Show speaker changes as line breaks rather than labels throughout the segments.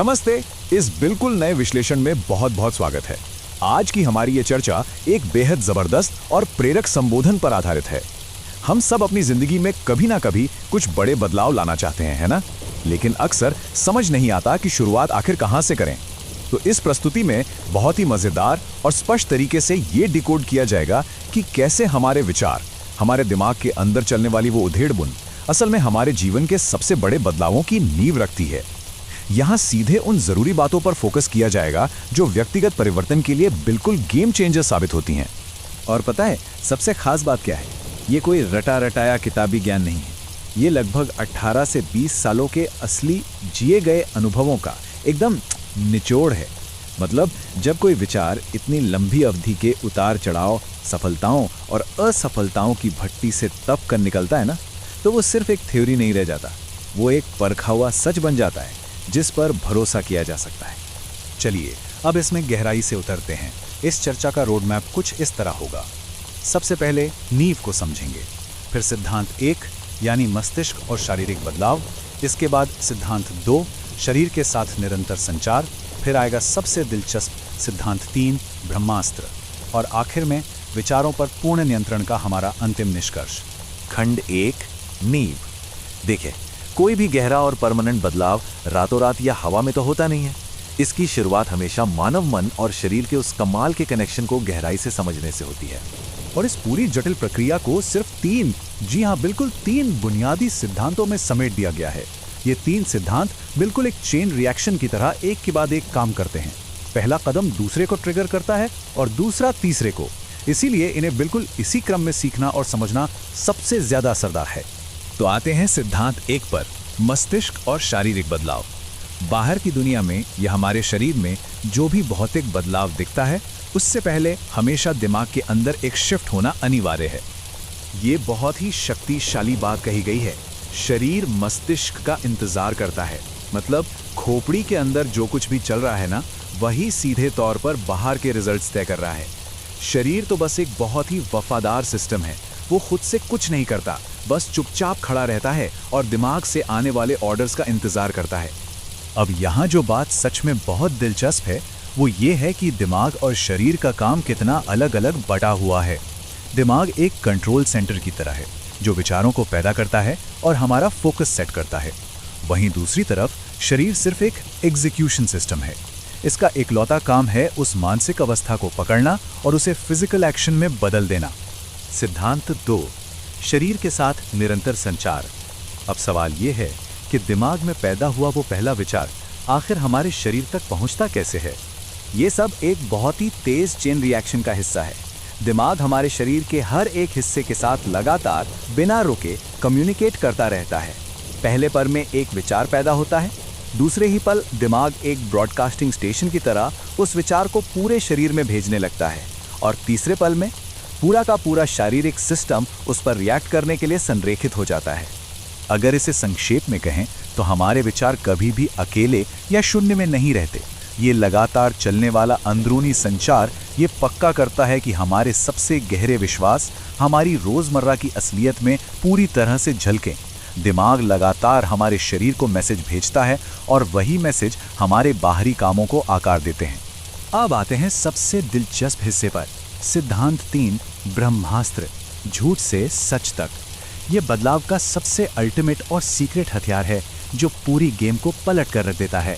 नमस्ते। इस बिल्कुल नए विश्लेषण में बहुत बहुत स्वागत है। आज की हमारी ये चर्चा एक बेहद जबरदस्त और प्रेरक संबोधन पर आधारित है। हम सब अपनी जिंदगी में कभी ना कभी कुछ बड़े बदलाव लाना चाहते हैं, है ना? लेकिन अक्सर समझ नहीं आता कि शुरुआत आखिर कहां से करें। तो इस प्रस्तुति में बहुत ही मजेदार और स्पष्ट तरीके से ये डिकोड किया जाएगा कि कैसे हमारे विचार, हमारे दिमाग के अंदर चलने वाली वो उधेड़ बुन असल में हमारे जीवन के सबसे बड़े बदलावों की नींव रखती है। यहाँ सीधे उन जरूरी बातों पर फोकस किया जाएगा जो व्यक्तिगत परिवर्तन के लिए बिल्कुल गेम चेंजर साबित होती हैं।
और पता है सबसे खास बात क्या है? ये कोई रटा रटाया किताबी ज्ञान नहीं है। ये लगभग 18 से 20 सालों के असली जिए गए अनुभवों का एकदम निचोड़ है। मतलब जब कोई विचार इतनी लंबी अवधि के उतार चढ़ाव, सफलताओं और असफलताओं की भट्टी से तप कर निकलता है ना, तो वो सिर्फ एक थ्योरी नहीं रह जाता, वो एक परखा हुआ सच बन जाता है जिस पर भरोसा किया जा सकता है।
चलिए अब इसमें गहराई से उतरते हैं। इस चर्चा का रोड मैप कुछ इस तरह होगा। सबसे पहले नींव को समझेंगे, फिर सिद्धांत 1 यानी मस्तिष्क और शारीरिक बदलाव, इसके बाद सिद्धांत 2 शरीर के साथ निरंतर संचार, फिर आएगा सबसे दिलचस्प सिद्धांत 3 ब्रह्मास्त्र, और आखिर में विचारों पर पूर्ण नियंत्रण का हमारा अंतिम निष्कर्ष।
खंड 1 नींव। देखिए, कोई भी गहरा और परमानेंट बदलाव रातों रात या हवा में तो होता नहीं है। इसकी शुरुआत हमेशा मानव मन और शरीर के उस कमाल के कनेक्शन को गहराई से समझने से होती है।
और इस पूरी जटिल प्रक्रिया को सिर्फ 3, जी हाँ बिल्कुल 3 बुनियादी सिद्धांतों में समेट दिया गया है। ये 3 सिद्धांत बिल्कुल एक चेन रिएक्शन की तरह एक के बाद एक काम करते हैं। पहला कदम दूसरे को ट्रिगर करता है और दूसरा तीसरे को। इसीलिए इन्हें बिल्कुल इसी क्रम में सीखना और समझना सबसे ज्यादा असरदार है। तो आते हैं सिद्धांत 1 पर, मस्तिष्क और शारीरिक बदलाव। बाहर की दुनिया में या हमारे शरीर में जो भी भौतिक बदलाव दिखता है, उससे पहले हमेशा दिमाग के अंदर एक शिफ्ट होना अनिवार्य है। ये बहुत ही शक्तिशाली बात कही गई है। शरीर मस्तिष्क का इंतजार करता है। मतलब खोपड़ी के अंदर जो कुछ भी चल रहा है ना, वही सीधे तौर पर बाहर के रिजल्ट्स तय कर रहा है। शरीर तो बस एक बहुत ही वफादार सिस्टम है। वो खुद से कुछ नहीं करता, बस चुपचाप खड़ा रहता है और दिमाग से आने वाले ऑर्डर्स का इंतजार करता है। अब यहाँ जो बात सच में बहुत दिलचस्प है वो ये है कि दिमाग और शरीर का काम कितना अलग अलग बटा हुआ है। दिमाग एक कंट्रोल सेंटर की तरह है जो विचारों को पैदा करता है और हमारा फोकस सेट करता है। वहीं दूसरी तरफ शरीर सिर्फ एक एग्जीक्यूशन सिस्टम है। इसका इकलौता काम है उस मानसिक अवस्था को पकड़ना और उसे फिजिकल एक्शन में बदल देना।
सिद्धांत 2 शरीर के साथ निरंतर संचार। अब सवाल यह है कि दिमाग में पैदा हुआ वो पहला विचार आखिर हमारे शरीर तक पहुंचता कैसे है?
ये सब एक बहुत ही तेज चेन रिएक्शन का हिस्सा है। दिमाग हमारे शरीर के हर एक हिस्से के साथ लगातार बिना रुके कम्युनिकेट करता रहता है। पहले पल में एक विचार पैदा होता है, दूसरे ही पल दिमाग एक ब्रॉडकास्टिंग स्टेशन की तरह उस विचार को पूरे शरीर में भेजने लगता है, और तीसरे पल में पूरा का पूरा शारीरिक सिस्टम उस पर रिएक्ट करने के लिए संरेखित हो जाता है।
अगर इसे संक्षेप में कहें तो हमारे विचार कभी भी अकेले या शून्य में नहीं रहते। ये लगातार चलने वाला अंदरूनी संचार ये पक्का करता है कि हमारे सबसे गहरे विश्वास हमारी रोजमर्रा की असलियत में पूरी तरह से झलकें। दिमाग लगातार हमारे शरीर को मैसेज भेजता है और वही मैसेज हमारे बाहरी कामों को आकार देते हैं। अब आते हैं सबसे दिलचस्प हिस्से पर, सिद्धांत 3 ब्रह्मास्त्र, झूठ से सच तक। यह बदलाव का सबसे अल्टीमेट और सीक्रेट हथियार है जो पूरी गेम को पलट कर रख देता है।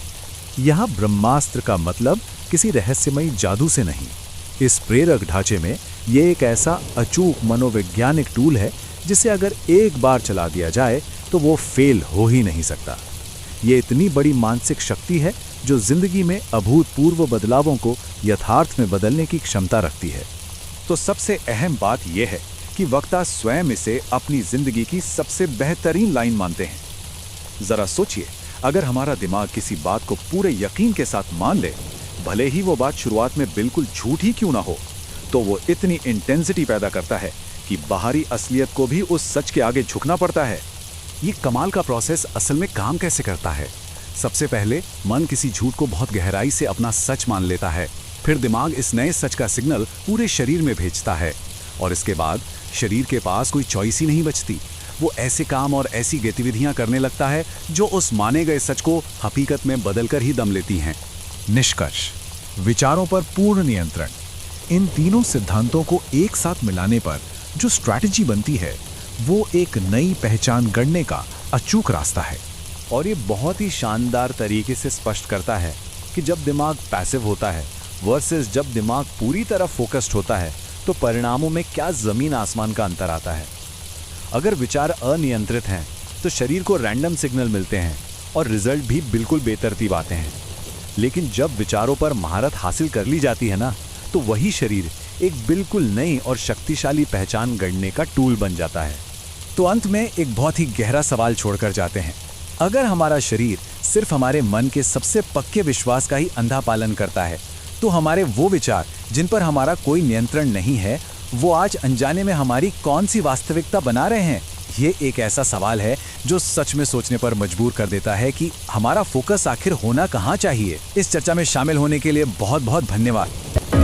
यहाँ ब्रह्मास्त्र का मतलब किसी रहस्यमयी जादू से नहीं। इस प्रेरक ढांचे में ये एक ऐसा अचूक मनोवैज्ञानिक टूल है जिसे अगर एक बार चला दिया जाए तो वो फेल हो ही नहीं सकता। ये इतनी बड़ी मानसिक शक्ति है जो जिंदगी में अभूतपूर्व बदलावों को यथार्थ में बदलने की क्षमता रखती है। तो सबसे अहम बात यह है कि वक्ता स्वयं इसे अपनी जिंदगी की सबसे बेहतरीन लाइन मानते हैं। जरा सोचिए, अगर हमारा दिमाग किसी बात को पूरे यकीन के साथ मान ले, भले ही वो बात शुरुआत में बिल्कुल झूठ ही क्यों ना हो, तो वो इतनी इंटेंसिटी पैदा करता है कि बाहरी असलियत को भी उस सच के आगे झुकना पड़ता है। ये कमाल का प्रोसेस असल में काम कैसे करता है? सबसे पहले मन किसी झूठ को बहुत गहराई से अपना सच मान लेता है, फिर दिमाग इस नए सच का सिग्नल पूरे शरीर में भेजता है, और इसके बाद शरीर के पास कोई चॉइस ही नहीं बचती।
वो ऐसे काम और ऐसी गतिविधियां करने लगता है जो उस माने गए सच को हकीकत में बदलकर ही दम लेती हैं।
निष्कर्ष, विचारों पर पूर्ण नियंत्रण। इन तीनों सिद्धांतों को एक साथ मिलाने पर जो स्ट्रैटेजी बनती है वो एक नई पहचान गढ़ने का अचूक रास्ता है।
और ये बहुत ही शानदार तरीके से स्पष्ट करता है कि जब दिमाग पैसिव होता है वर्सेस जब दिमाग पूरी तरह फोकस्ड होता है तो परिणामों में क्या जमीन आसमान का अंतर आता है। अगर विचार अनियंत्रित हैं तो शरीर को रैंडम सिग्नल मिलते हैं और रिजल्ट भी बिल्कुल बेतरतीब आते हैं। लेकिन जब विचारों पर महारत हासिल कर ली जाती है ना, तो वही शरीर एक बिल्कुल नई और शक्तिशाली पहचान गढ़ने का टूल बन जाता है।
तो अंत में एक बहुत ही गहरा सवाल छोड़कर जाते हैं। अगर हमारा शरीर सिर्फ हमारे मन के सबसे पक्के विश्वास का ही अंधा पालन करता है, तो हमारे वो विचार जिन पर हमारा कोई नियंत्रण नहीं है, वो आज अनजाने में हमारी कौन सी वास्तविकता बना रहे हैं? ये एक ऐसा सवाल है जो सच में सोचने पर मजबूर कर देता है कि हमारा फोकस आखिर होना कहाँ चाहिए। इस चर्चा में शामिल होने के लिए बहुत बहुत धन्यवाद।